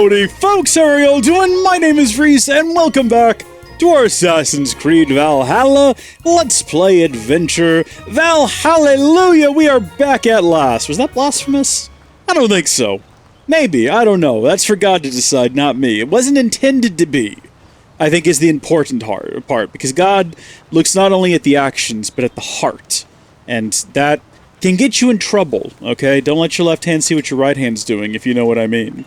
Howdy folks, how are y'all doing? My name is Reese, and welcome back to our Assassin's Creed Valhalla Let's Play Adventure. Valhallelujah, we are back at last. Was that blasphemous? I don't think so. Maybe, I don't know. That's for God to decide, not me. It wasn't intended to be, I think, is the important part, because God looks not only at the actions, but at the heart. And that can get you in trouble, okay? Don't let your left hand see what your right hand's doing, if you know what I mean.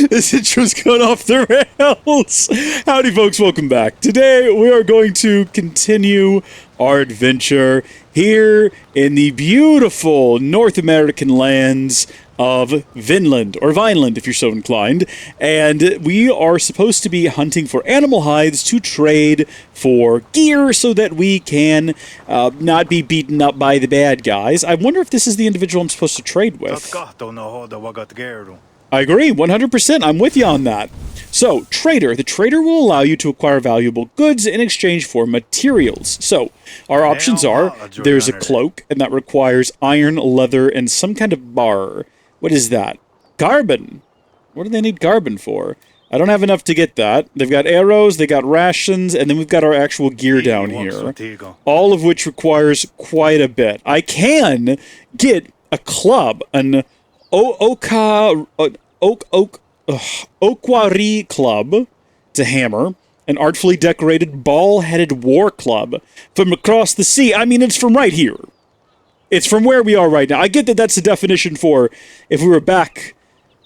This intro's going off the rails! Howdy folks, welcome back. Today, we are going to continue our adventure here in the beautiful North American lands of Vinland, or Vinland if you're so inclined, and we are supposed to be hunting for animal hides to trade for gear so that we can not be beaten up by the bad guys. I wonder if this is the individual I'm supposed to trade with. I agree, 100%, I'm with you on that. So, trader. The trader will allow you to acquire valuable goods in exchange for materials. So, our options are, there's a cloak, and that requires iron, leather, and some kind of bar. What is that? Carbon. What do they need carbon for? I don't have enough to get that. They've got arrows, they got rations, and then we've got our actual gear down here. All of which requires quite a bit. I can get a club, an Okwari club to hammer, an artfully decorated ball-headed war club from across the sea. I mean, it's from right here. It's from where we are right now. I get that that's the definition for if we were back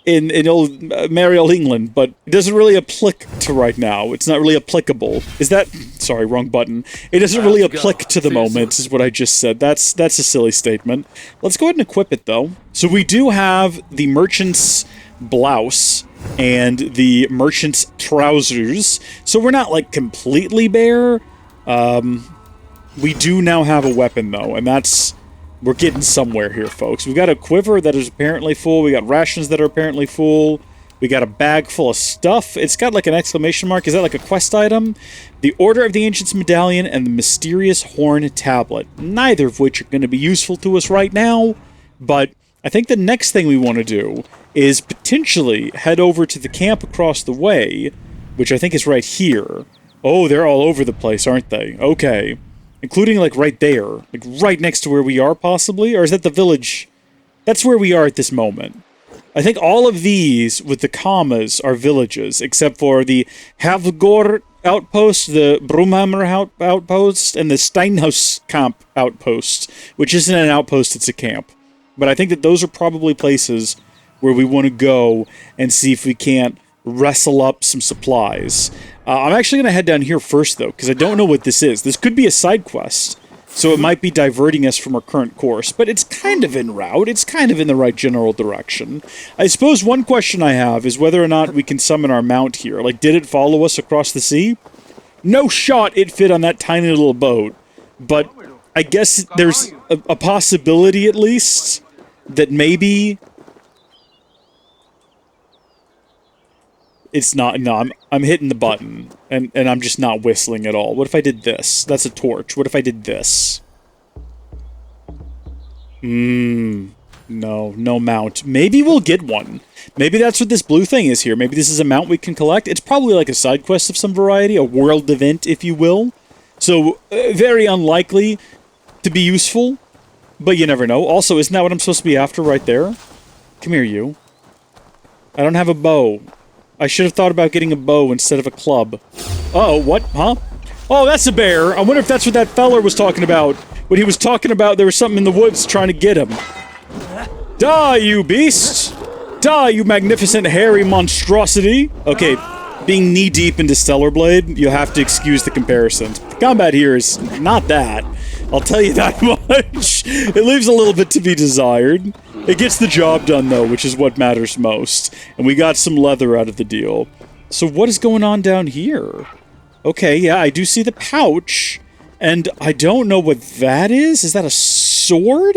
in old merry old England, but it doesn't really apply to right now. It's not really applicable. Is that... Sorry, wrong button. It doesn't really apply to the moment, is what I just said. That's a silly statement. Let's go ahead and equip it, though. So we do have the merchant's blouse and the merchant's trousers. So we're not, like, completely bare. We do now have a weapon, though, and that's... We're getting somewhere here, folks. We've got a quiver that is apparently full. We got rations that are apparently full. We got a bag full of stuff. It's got like an exclamation mark. Is that like a quest item? The Order of the Ancients Medallion and the Mysterious Horn Tablet. Neither of which are going to be useful to us right now. But I think the next thing we want to do is potentially head over to the camp across the way, which I think is right here. Oh, they're all over the place, aren't they? Okay. Including, like, right there. Like, right next to where we are, possibly? Or is that the village? That's where we are at this moment. I think all of these, with the commas, are villages, except for the Havgård outpost, the Brumhammer outpost, and the Steinhaus camp outpost, which isn't an outpost, it's a camp. But I think that those are probably places where we want to go and see if we can't wrestle up some supplies. I'm actually going to head down here first, though, because I don't know what this is. This could be a side quest, so it might be diverting us from our current course, but it's kind of en route. It's kind of in the right general direction. I suppose one question I have is whether or not we can summon our mount here. Like, did it follow us across the sea? No shot it fit on that tiny little boat, but I guess there's a possibility, at least, that maybe... It's not, no, I'm hitting the button, and I'm just not whistling at all. What if I did this? That's a torch. What if I did this? No mount. Maybe we'll get one. Maybe that's what this blue thing is here. Maybe this is a mount we can collect. It's probably like a side quest of some variety, a world event, if you will. So, very unlikely to be useful, but you never know. Also, isn't that what I'm supposed to be after right there? Come here, you. I don't have a bow. I should have thought about getting a bow instead of a club. Uh-oh, what? Huh? Oh, that's a bear! I wonder if that's what that feller was talking about. When he was talking about there was something in the woods trying to get him. Die, you beast! Die, you magnificent hairy monstrosity! Okay, being knee-deep into Stellar Blade, you'll have to excuse the comparisons. The combat here is not that. I'll tell you that much. It leaves a little bit to be desired. It gets the job done, though, which is what matters most. And we got some leather out of the deal. So what is going on down here? Okay, yeah, I do see the pouch. And I don't know what that is. Is that a sword?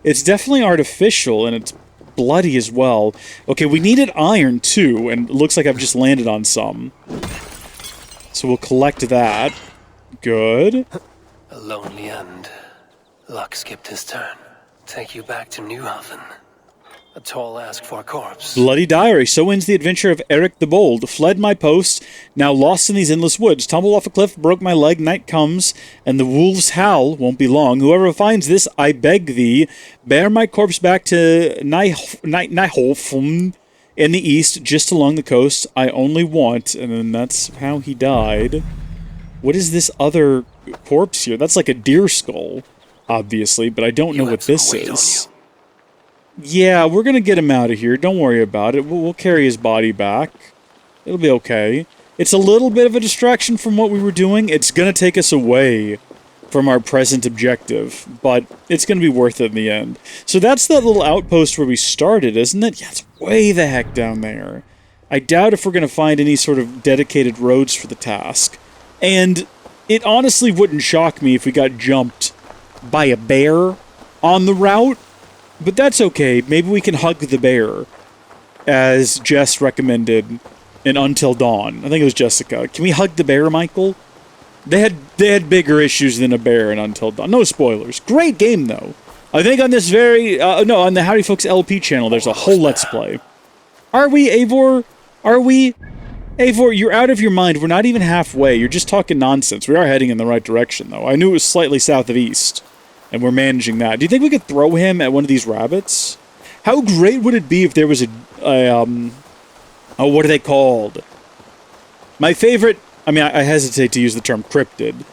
It's definitely artificial, and it's bloody as well. Okay, we needed iron, too, and it looks like I've just landed on some. So we'll collect that. Good. A lonely end. Luck skipped his turn. Take you back to Newhaven. A tall ask for a corpse. Bloody diary. So ends the adventure of Eric the Bold. Fled my post, now lost in these endless woods. Tumbled off a cliff, broke my leg. Night comes, and the wolves howl. Won't be long. Whoever finds this, I beg thee, bear my corpse back to Nyholm in the east, just along the coast. I only want, and then that's how he died. What is this other corpse here? That's like a deer skull, obviously, but I don't know what this is. Yeah, we're gonna get him out of here. Don't worry about it. We'll carry his body back. It'll be okay. It's a little bit of a distraction from what we were doing. It's gonna take us away from our present objective, but it's gonna be worth it in the end. So that's that little outpost where we started, isn't it? Yeah, it's way the heck down there. I doubt if we're gonna find any sort of dedicated roads for the task. And it honestly wouldn't shock me if we got jumped by a bear on the route. But that's okay. Maybe we can hug the bear, as Jess recommended in Until Dawn. I think it was Jessica. Can we hug the bear, Michael? They had bigger issues than a bear in Until Dawn. No spoilers. Great game, though. I think on this on the Howdy Folks LP channel, there's a whole Let's Play. Are we, Eivor? Are we? Eivor, you're out of your mind. We're not even halfway. You're just talking nonsense. We are heading in the right direction, though. I knew it was slightly south of east. And we're managing that. Do you think we could throw him at one of these rabbits? How great would it be if there was what are they called? My favorite, I mean, I hesitate to use the term cryptid,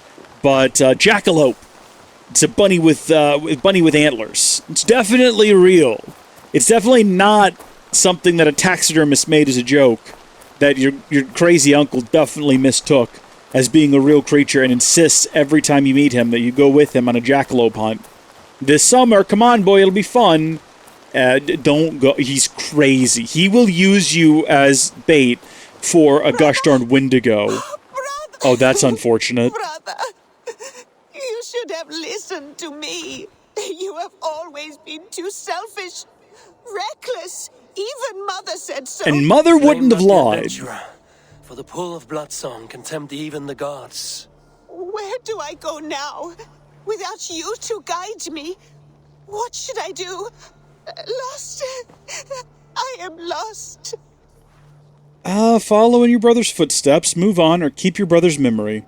but jackalope. It's a bunny with antlers. It's definitely real. It's definitely not something that a taxidermist made as a joke that your crazy uncle definitely mistook as being a real creature and insists every time you meet him that you go with him on a jackalope hunt. This summer, come on, boy, it'll be fun. Don't go. He's crazy. He will use you as bait for a gosh darn Wendigo. Brother. Oh, that's unfortunate. Brother, you should have listened to me. You have always been too selfish, reckless. Even Mother said so. And Mother wouldn't have lied. For the pull of blood song can tempt even the gods. Where do I go now? Without you to guide me? What should I do? Lost. I am lost. Follow in your brother's footsteps, move on, or keep your brother's memory.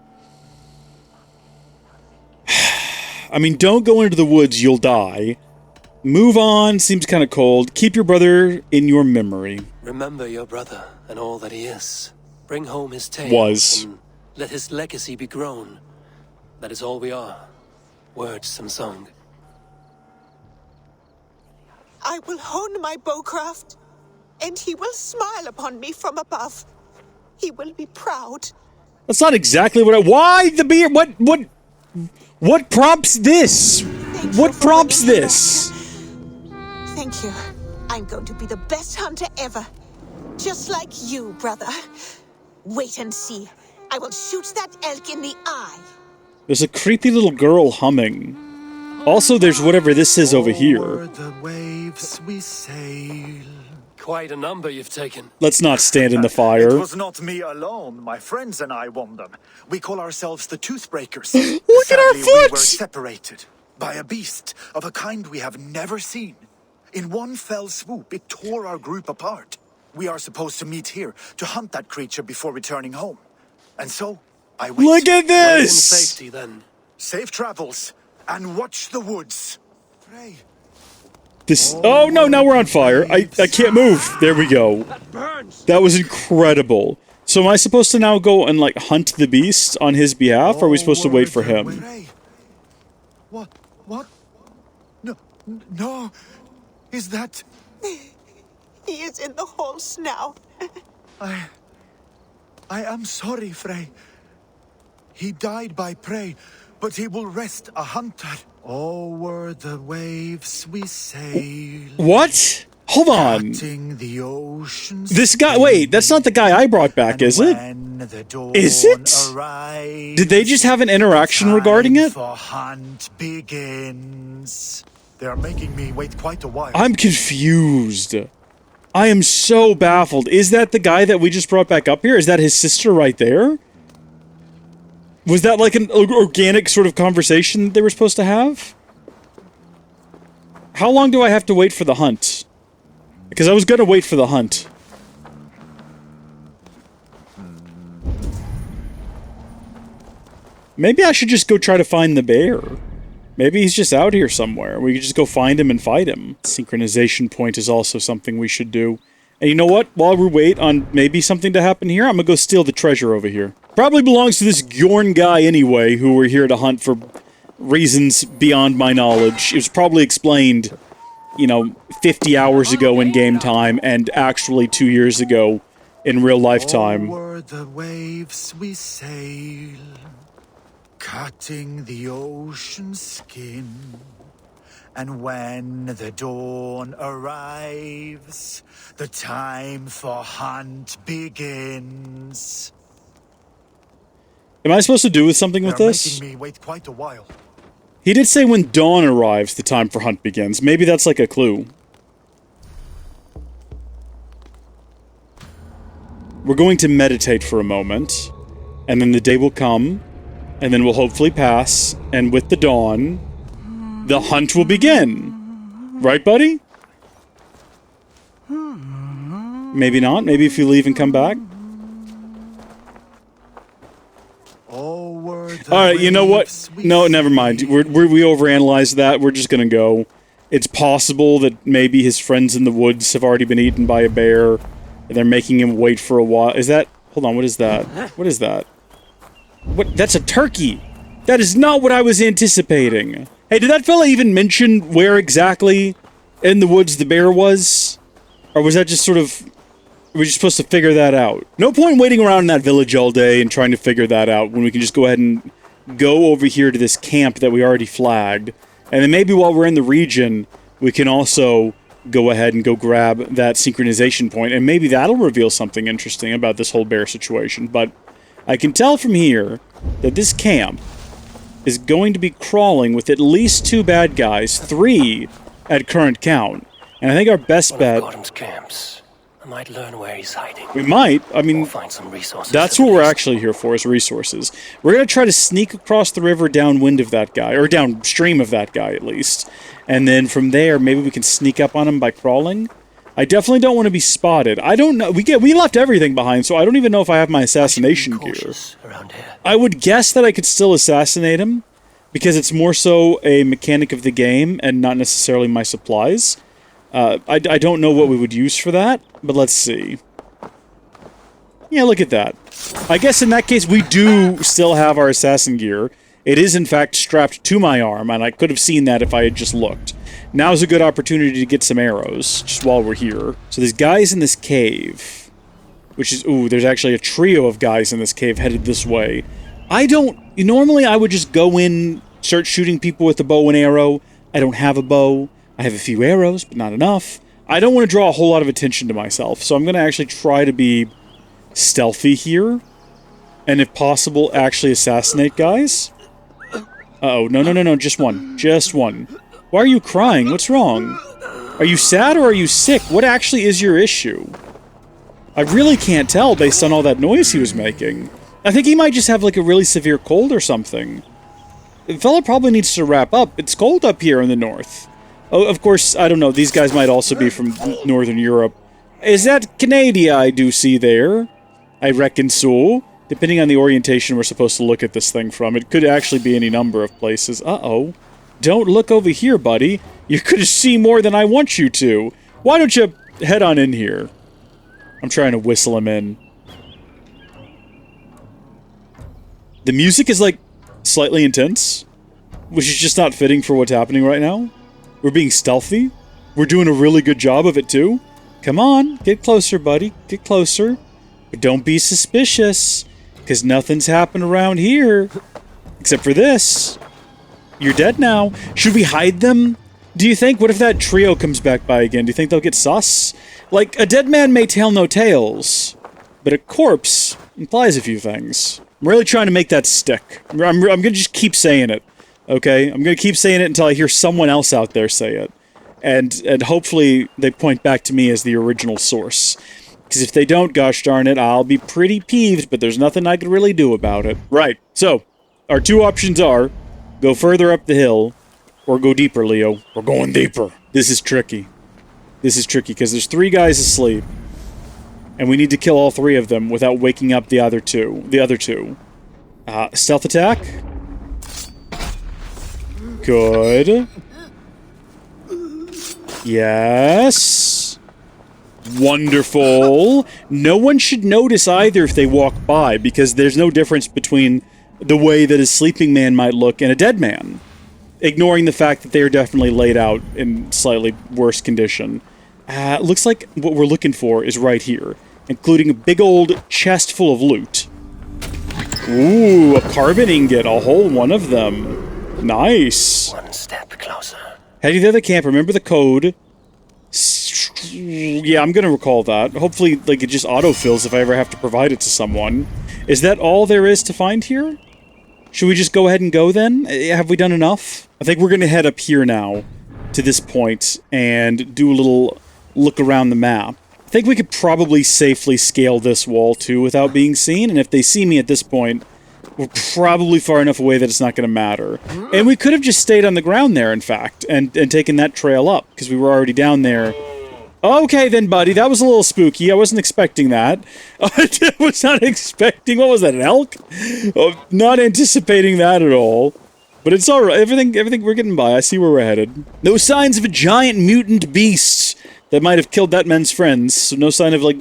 I mean, don't go into the woods, you'll die. Move on, seems kind of cold. Keep your brother in your memory. Remember your brother and all that he is. Bring home his tales, and let his legacy be grown. That is all we are. Words and song. I will hone my bowcraft, and he will smile upon me from above. He will be proud. That's not exactly what why the beer? What prompts this? What prompts this? Thank you. I'm going to be the best hunter ever. Just like you, brother. Wait and see. I will shoot that elk in the eye. There's a creepy little girl humming. Also, there's whatever this is over here. O'er the waves we sail. Quite a number you've taken. Let's not stand in the fire. It was not me alone. My friends and I won them. We call ourselves the Toothbreakers. Look at our Sadly, we were foot! separated by a beast of a kind we have never seen. In one fell swoop, it tore our group apart. We are supposed to meet here to hunt that creature before returning home. And so, I wait. Look at We're in this! safety then. Safe travels, and watch the woods. Pray. This. Oh no! Now we're on fire. I can't move. There we go. That was incredible. So am I supposed to now go and like hunt the beast on his behalf, or are we supposed to wait for him? Pray. What? No. Is that... He is in the halls now. I am sorry, Frey. He died by prey, but he will rest a hunter. Over the waves we sail. What? Hold on. Cutting the ocean's This guy. Wait, that's not the guy I brought back, is it? Is it? Did they just have an interaction regarding it? The hunt begins. They are making me wait quite a while. I'm confused. I am so baffled. Is that the guy that we just brought back up here? Is that his sister right there? Was that like an organic sort of conversation they were supposed to have? How long do I have to wait for the hunt? Because I was gonna wait for the hunt. Maybe I should just go try to find the bear. Maybe he's just out here somewhere. We could just go find him and fight him. Synchronization point is also something we should do. And you know what? While we wait on maybe something to happen here, I'm gonna go steal the treasure over here. Probably belongs to this Bjorn guy anyway, who we're here to hunt for reasons beyond my knowledge. It was probably explained, you know, 50 hours ago in game time, and actually 2 years ago in real lifetime. O'er the waves we sail, cutting the ocean's skin. And when the dawn arrives, the time for hunt begins. Am I supposed to do with something with this? Making me wait quite a while. He did say when dawn arrives, the time for hunt begins. Maybe that's like a clue. We're going to meditate for a moment, and then the day will come, and then we'll hopefully pass, and with the dawn, the hunt will begin. Right, buddy? Maybe not. Maybe if you leave and come back. Alright, you know what? No, never mind. We overanalyzed that. We're just gonna go. It's possible that maybe his friends in the woods have already been eaten by a bear, and they're making him wait for a while. Is that... Hold on, what is that? What is that? What? That's a turkey! That is not what I was anticipating. Hey, did that fella even mention where exactly in the woods the bear was? Or was that just sort of... We're just supposed to figure that out. No point waiting around in that village all day and trying to figure that out when we can just go ahead and go over here to this camp that we already flagged. And then maybe while we're in the region, we can also go ahead and go grab that synchronization point, and maybe that'll reveal something interesting about this whole bear situation. But I can tell from here that this camp is going to be crawling with at least 2 bad guys, 3 at current count. And I think our best bet... Gordon's camps. I might learn where he's hiding. We might. I mean, we'll find some resources. That's what we're actually here for, is resources. We're going to try to sneak across the river downwind of that guy, or downstream of that guy, at least. And then from there, maybe we can sneak up on him by crawling. I definitely don't want to be spotted. I don't know. We left everything behind, so I don't even know if I have my assassination gear. Around here. I would guess that I could still assassinate him, because it's more so a mechanic of the game and not necessarily my supplies. I don't know what we would use for that, but let's see. Yeah, look at that. I guess in that case, we do still have our assassin gear. It is, in fact, strapped to my arm, and I could have seen that if I had just looked. Now's a good opportunity to get some arrows, just while we're here. So there's guys in this cave, which is... Ooh, there's actually a trio of guys in this cave headed this way. Normally, I would just go in, start shooting people with a bow and arrow. I don't have a bow. I have a few arrows, but not enough. I don't want to draw a whole lot of attention to myself, so I'm going to actually try to be stealthy here. And if possible, actually assassinate guys. Uh-oh, no, just one. Just one. Why are you crying? What's wrong? Are you sad or are you sick? What actually is your issue? I really can't tell based on all that noise he was making. I think he might just have like a really severe cold or something. The fella probably needs to wrap up. It's cold up here in the north. Oh, of course, I don't know. These guys might also be from Northern Europe. Is that Canada I do see there? I reckon so. Depending on the orientation we're supposed to look at this thing from, it could actually be any number of places. Uh-oh. Don't look over here, buddy. You're gonna see more than I want you to. Why don't you head on in here? I'm trying to whistle him in. The music is, like, slightly intense, which is just not fitting for what's happening right now. We're being stealthy. We're doing a really good job of it, too. Come on, get closer, buddy. Get closer. But don't be suspicious, because nothing's happened around here. Except for this. You're dead now. Should we hide them? Do you think? What if that trio comes back by again? Do you think they'll get sus? Like, a dead man may tell no tales, but a corpse implies a few things. I'm really trying to make that stick. I'm going to just keep saying it. Okay, I'm going to keep saying it until I hear someone else out there say it. And hopefully they point back to me as the original source. Because if they don't, gosh darn it, I'll be pretty peeved, but there's nothing I can really do about it. Right, so, our 2 options are, go further up the hill, or go deeper, Leo. We're going deeper. This is tricky. This is tricky, because there's 3 guys asleep. And we need to kill all 3 of them without waking up the other two. Stealth attack. Good. Yes. Wonderful. No one should notice either if they walk by, because there's no difference between the way that a sleeping man might look and a dead man. Ignoring the fact that they are definitely laid out in slightly worse condition. Looks like what we're looking for is right here, including a big old chest full of loot. Ooh, a carbon ingot, a whole one of them. Nice. One step closer. Head to the other camp, remember the code. Yeah, I'm gonna recall that. Hopefully, like, it just autofills if I ever have to provide it to someone. Is that all there is to find here? Should we just go ahead and go then? Have we done enough? I think we're gonna head up here now, to this point, and do a little look around the map. I think we could probably safely scale this wall, too, without being seen, and if they see me at this point, we're probably far enough away that it's not gonna matter. And we could have just stayed on the ground there, in fact, and taken that trail up, because we were already down there. Okay then, buddy, that was a little spooky. I wasn't expecting that. I was not expecting... What was that, an elk? Oh, not anticipating that at all. But it's alright. Everything we're getting by. I see where we're headed. No signs of a giant mutant beast that might have killed that man's friends. So no sign of, like,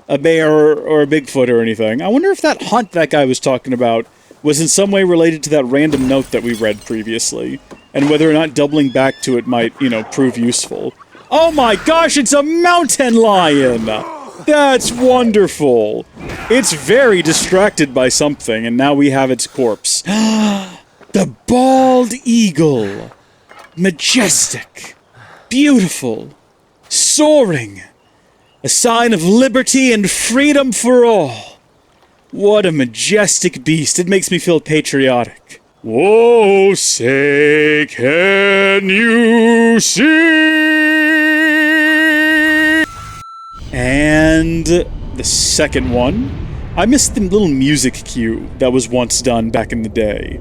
a bear or a Bigfoot or anything. I wonder if that hunt that guy was talking about was in some way related to that random note that we read previously. And whether or not doubling back to it might, you know, prove useful. Oh my gosh, it's a mountain lion! That's wonderful! It's very distracted by something, and now we have its corpse. The bald eagle! Majestic! Beautiful! Soaring! A sign of liberty and freedom for all! What a majestic beast, it makes me feel patriotic. Whoa, say, can you see? And the second one. I missed the little music cue that was once done back in the day.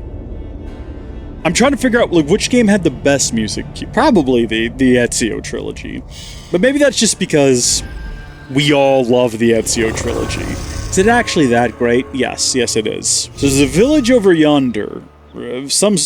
I'm trying to figure out, like, which game had the best music cue. Probably the Ezio trilogy. But maybe that's just because we all love the Ezio trilogy. Is it actually that great? Yes, it is. So there's a village over yonder. Some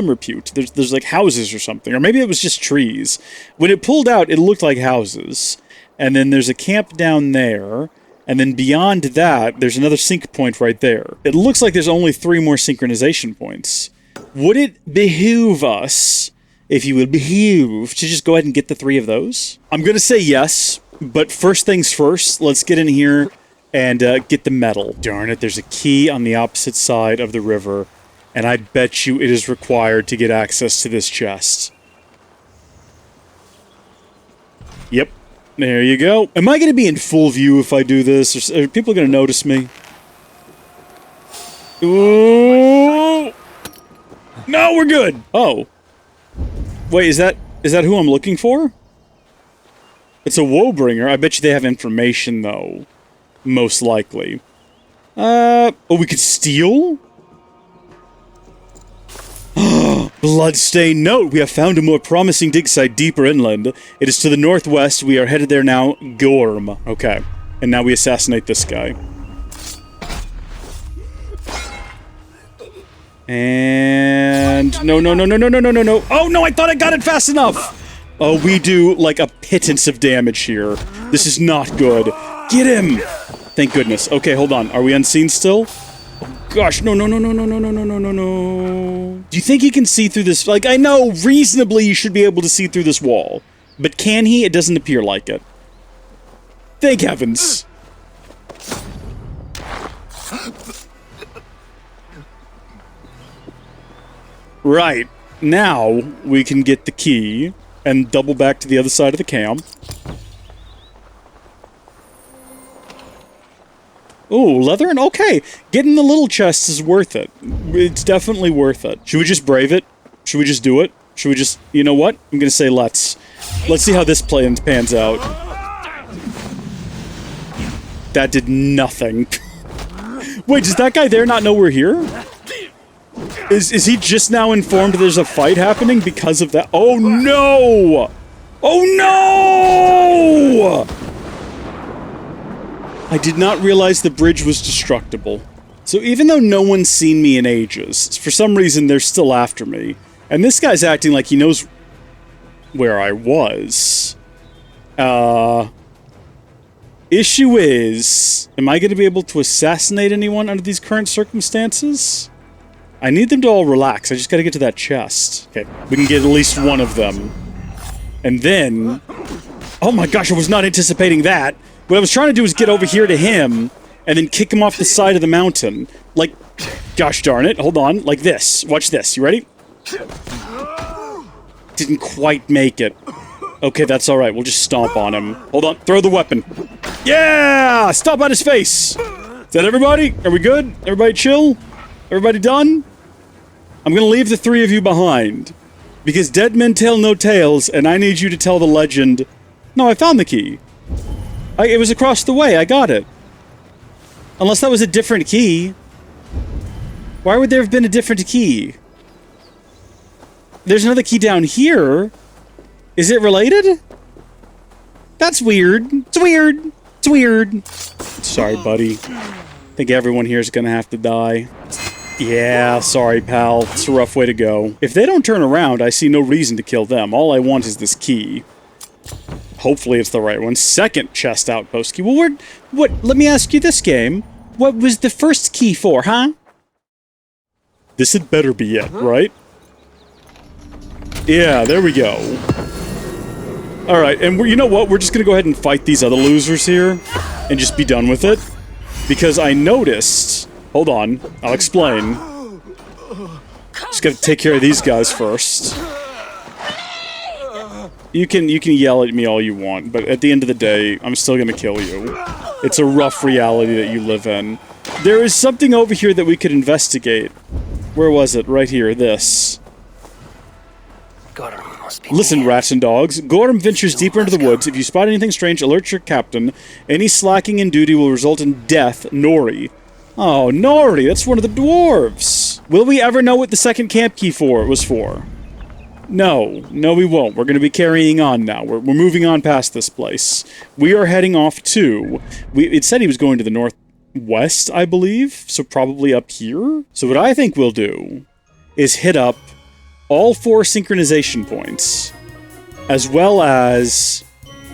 repute. There's like houses or something, or maybe it was just trees. When it pulled out, it looked like houses. And then there's a camp down there, and then beyond that, there's another sync point right there. It looks like there's only 3 more synchronization points. Would it behoove us, if you would behoove, to just go ahead and get the 3 of those? I'm gonna say yes, but first things first, let's get in here and get the metal. Darn it, there's a key on the opposite side of the river. And I bet you it is required to get access to this chest. Yep. There you go. Am I going to be in full view if I do this? Or are people going to notice me? Ooh! No, we're good! Oh. Wait, is that who I'm looking for? It's a Woebringer. I bet you they have information, though. Most likely. Oh, we could steal? Bloodstained note! We have found a more promising dig site deeper inland. It is to the northwest. We are headed there now. Gorm. Okay. And now we assassinate this guy. And... No. Oh, no, I thought I got it fast enough! Oh, we do, like, a pittance of damage here. This is not good. Get him! Thank goodness. Okay, hold on. Are we unseen still? Gosh, no. Do you think he can see through this? Like, I know, reasonably you should be able to see through this wall. But can he? It doesn't appear like it. Thank heavens. Right. Now, we can get the key and double back to the other side of the camp. Ooh, leather and okay. Getting the little chests is worth it. It's definitely worth it. Should we just brave it? Should we just do it? Should we just... You know what? I'm gonna say let's. Let's see how this pans out. That did nothing. Wait, does that guy there not know we're here? Is he just now informed there's a fight happening because of that? Oh no! Oh No! I did not realize the bridge was destructible. So even though no one's seen me in ages, for some reason they're still after me. And this guy's acting like he knows where I was. Issue is, am I going to be able to assassinate anyone under these current circumstances? I need them to all relax. I just got to get to that chest. Okay, we can get at least one of them. And then... Oh my gosh, I was not anticipating that. What I was trying to do is get over here to him, and then kick him off the side of the mountain. Like, gosh darn it, hold on, like this. Watch this, you ready? Didn't quite make it. Okay, that's alright, we'll just stomp on him. Hold on, throw the weapon. Yeah! Stomp on his face! Is that everybody? Are we good? Everybody chill? Everybody done? I'm gonna leave the three of you behind. Because dead men tell no tales, and I need you to tell the legend. No, I found the key. It was across the way, I got it. Unless that was a different key. Why would there have been a different key? There's another key down here. Is it related? That's weird. It's weird. It's weird. Sorry, buddy. I think everyone here is gonna have to die. Yeah, sorry, pal. It's a rough way to go. If they don't turn around, I see no reason to kill them. All I want is this key. Hopefully it's the right one. Second chest outpost key. Well, let me ask you this, game. What was the first key for, huh? This had better be it, right? Yeah, there we go. Alright, and you know what? We're just gonna go ahead and fight these other losers here, and just be done with it. Because I noticed... Hold on, I'll explain. Just gotta take care of these guys first. You can yell at me all you want, but at the end of the day, I'm still gonna kill you. It's a rough reality that you live in. There is something over here that we could investigate. Where was it? Right here, this. Listen, rats and dogs. Gorham ventures deeper into the woods. If you spot anything strange, alert your captain. Any slacking in duty will result in death. Nori. Oh, Nori, that's one of the dwarves. Will we ever know what the second camp key was for? No, we won't. We're going to be carrying on now. We're moving on past this place. We are heading off to... It said he was going to the northwest, I believe, so probably up here. So what I think we'll do is hit up all 4 synchronization points, as well as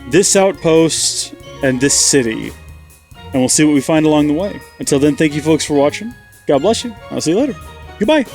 this outpost and this city. And we'll see what we find along the way. Until then, thank you folks for watching. God bless you. I'll see you later. Goodbye.